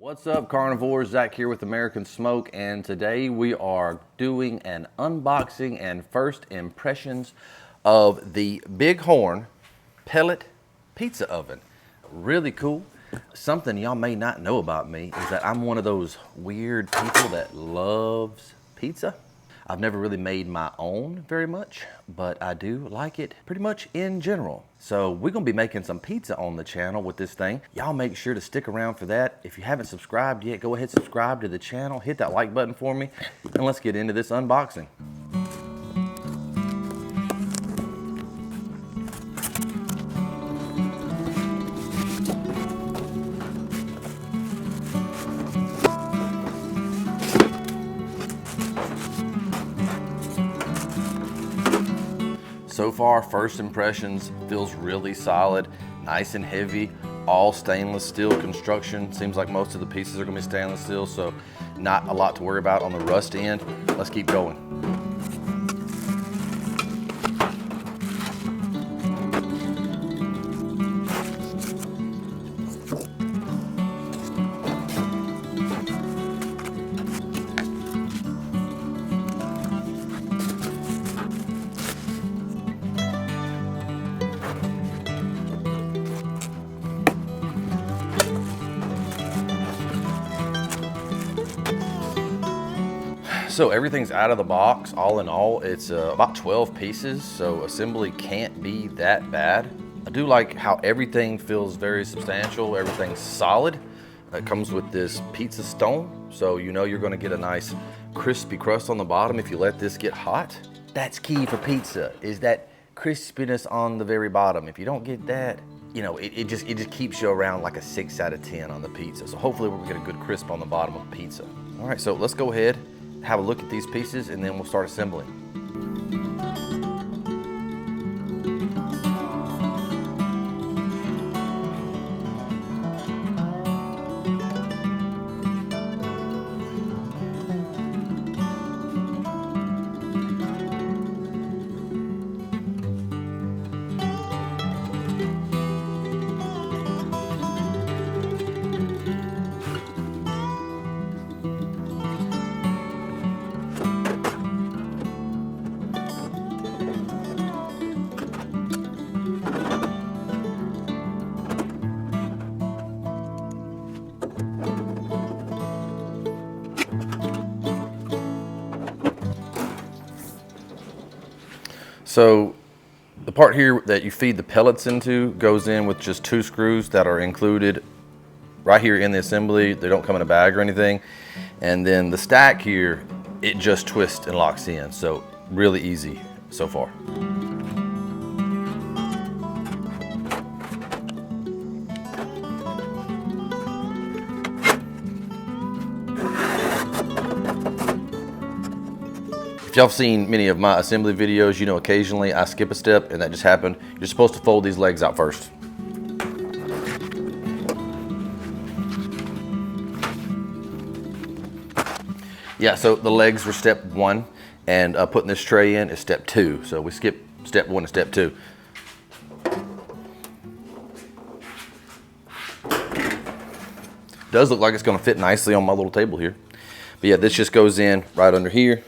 What's up, carnivores? Zach here with American Smoke, and today we are doing an unboxing and first impressions of the Bighorn pellet pizza oven. Really cool. Something y'all may not know about me is that I'm one of those weird people that loves pizza. I've never really made my own very much, but I do like it pretty much in general. So we're gonna be making some pizza on the channel with this thing. Y'all make sure to stick around for that. If you haven't subscribed yet, go ahead, subscribe to the channel, hit that like button for me, and let's get into this unboxing. So far, first impressions, feels really solid, nice and heavy, all stainless steel construction. Seems like most of the pieces are gonna be stainless steel, so not a lot to worry about on the rust end. Let's keep going. So everything's out of the box. All in all, it's about 12 pieces, so assembly can't be that bad. I do like how everything feels very substantial, everything's solid. It comes with this pizza stone, so you know you're gonna get a nice crispy crust on the bottom if you let this get hot. That's key for pizza, is that crispiness on the very bottom. If you don't get that, you know, it just keeps you around like a 6 out of 10 on the pizza. So hopefully we'll get a good crisp on the bottom of pizza. All right, so let's go ahead, have a look at these pieces, and then we'll start assembling. So the part here that you feed the pellets into goes in with just 2 screws that are included right here in the assembly. They don't come in a bag or anything. And then the stack here, it just twists and locks in. So really easy so far. If y'all have seen many of my assembly videos, you know occasionally I skip a step, and that just happened. You're supposed to fold these legs out first. Yeah, so the legs were step 1, and putting this tray in is step 2. So we skip step 1 and step 2. Does look like it's gonna fit nicely on my little table here. But yeah, this just goes in right under here.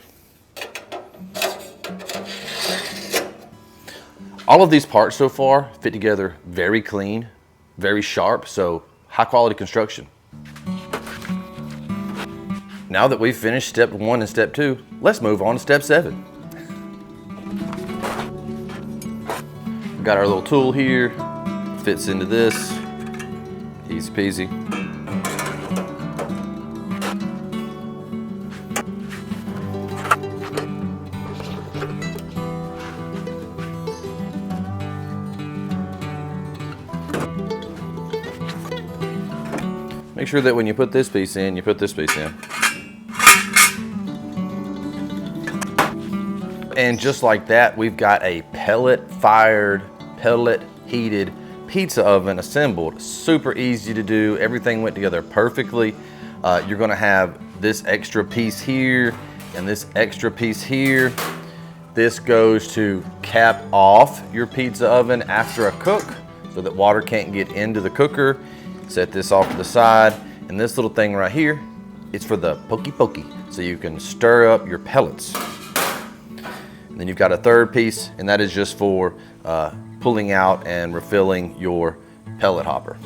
All of these parts so far fit together very clean, very sharp, so high quality construction. Now that we've finished step 1 and step 2, let's move on to step 7. We've got our little tool here, fits into this, easy peasy. Make sure that when you put this piece in, you put this piece in. And just like that, we've got a pellet-fired, pellet-heated pizza oven assembled. Super easy to do. Everything went together perfectly. You're gonna have this extra piece here and this extra piece here. This goes to cap off your pizza oven after a cook so that water can't get into the cooker. Set this off to the side. And And this little thing right here, it's for the pokey pokey. So you can stir up your pellets. And then you've got a third piece, and that is just for pulling out and refilling your pellet hopper.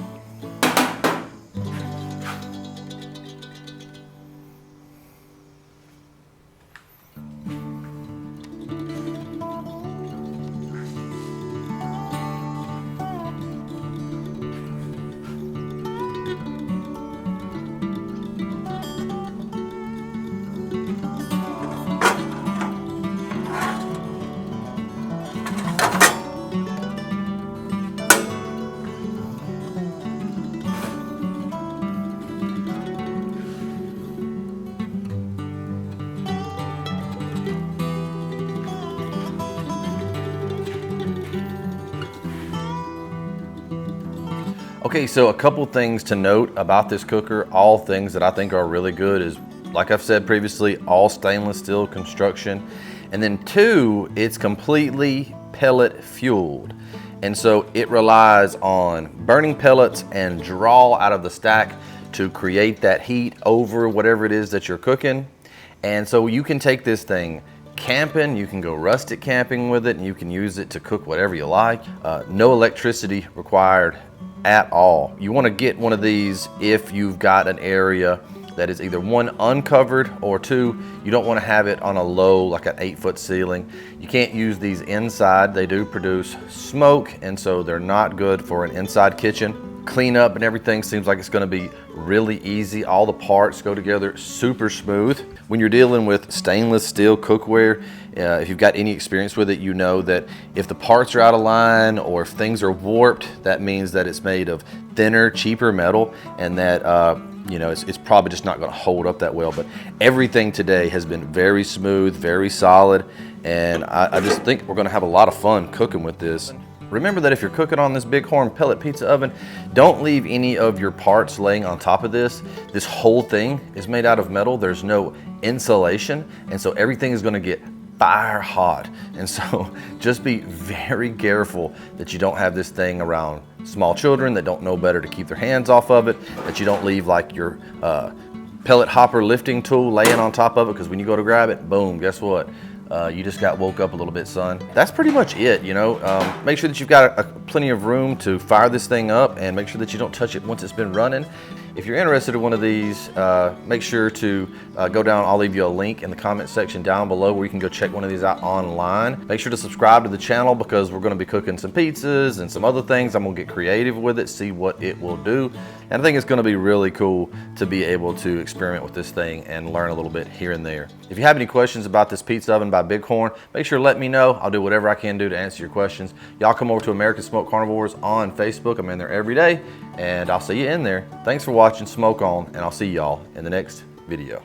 Okay, so a couple things to note about this cooker, all things that I think are really good is, like I've said previously, all stainless steel construction. And then two, it's completely pellet fueled. And so it relies on burning pellets and draw out of the stack to create that heat over whatever it is that you're cooking. And so you can take this thing camping, you can go rustic camping with it, and you can use it to cook whatever you like. No electricity required at all. You want to get one of these if you've got an area that is either one, uncovered, or two, you don't want to have it on a low, like an 8-foot ceiling. You can't use these inside. They do produce smoke, and so they're not good for an inside kitchen. Cleanup and everything seems like it's going to be really easy. All the parts go together super smooth. When you're dealing with stainless steel cookware, if you've got any experience with it, you know that if the parts are out of line or if things are warped, that means that it's made of thinner, cheaper metal, and that you know, it's probably just not going to hold up that well. But everything today has been very smooth, very solid, and I just think we're going to have a lot of fun cooking with this. Remember that if you're cooking on this Bighorn pellet pizza oven, don't leave any of your parts laying on top of this. This whole thing is made out of metal. There's no insulation, and so everything is going to get fire hot. And so just be very careful that you don't have this thing around small children that don't know better to keep their hands off of it, that you don't leave like your pellet hopper lifting tool laying on top of it, because when you go to grab it, boom, guess what? You just got woke up a little bit, son. That's pretty much it, you know. Make sure that you've got plenty of room to fire this thing up, and make sure that you don't touch it once it's been running. If you're interested in one of these, make sure to go down. I'll leave you a link in the comment section down below where you can go check one of these out online. Make sure to subscribe to the channel because we're going to be cooking some pizzas and some other things. I'm going to get creative with it, see what it will do. And I think it's going to be really cool to be able to experiment with this thing and learn a little bit here and there. If you have any questions about this pizza oven by Bighorn, make sure to let me know. I'll do whatever I can do to answer your questions. Y'all come over to American Smoked Carnivores on Facebook. I'm in there every day, and I'll see you in there. Thanks for watching Smoke On, and I'll see y'all in the next video.